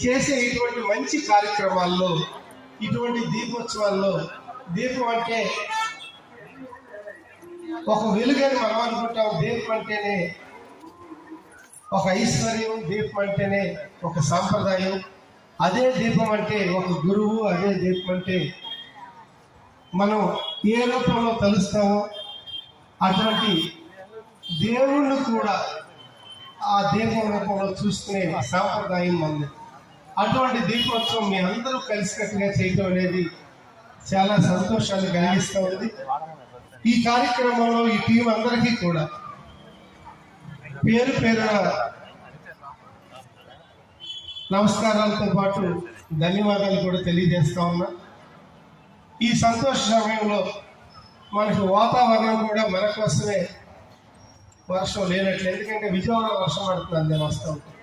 చేసే ఇటువంటి మంచి కార్యక్రమాల్లో, ఇటువంటి దీపోత్సవాల్లో, దీపం అంటే ఒక వెలుగని మనం అనుకుంటాం. దీపం అంటేనే ఒక ఐశ్వర్యం, దీపం అంటేనే ఒక సాంప్రదాయం. అదే దీపం అంటే ఒక గురువు, అదే దీపం అంటే మనం ఏ రూపంలో కలుస్తామో అటువంటి దేవుణ్ణి కూడా ఆ దీపం రూపంలో చూసుకునే సాంప్రదాయం ఉంది. అటువంటి దీపోత్సవం మీ అందరూ కలిసికట్టుగా చేయటం అనేది చాలా సంతోషాన్ని కలిగిస్తూ ఉంది. ఈ కార్యక్రమంలో ఈ టీం అందరికీ కూడా పేరు పేరున నమస్కారాలతో పాటు ధన్యవాదాలు కూడా తెలియజేస్తా ఉన్నా. ఈ సంతోష సమయంలో మనకు వాతావరణం కూడా మన కోసమే వర్షం లేనట్లు, ఎందుకంటే విజయవాడ వర్షం పడుతుంది వస్తూ ఉంటుంది.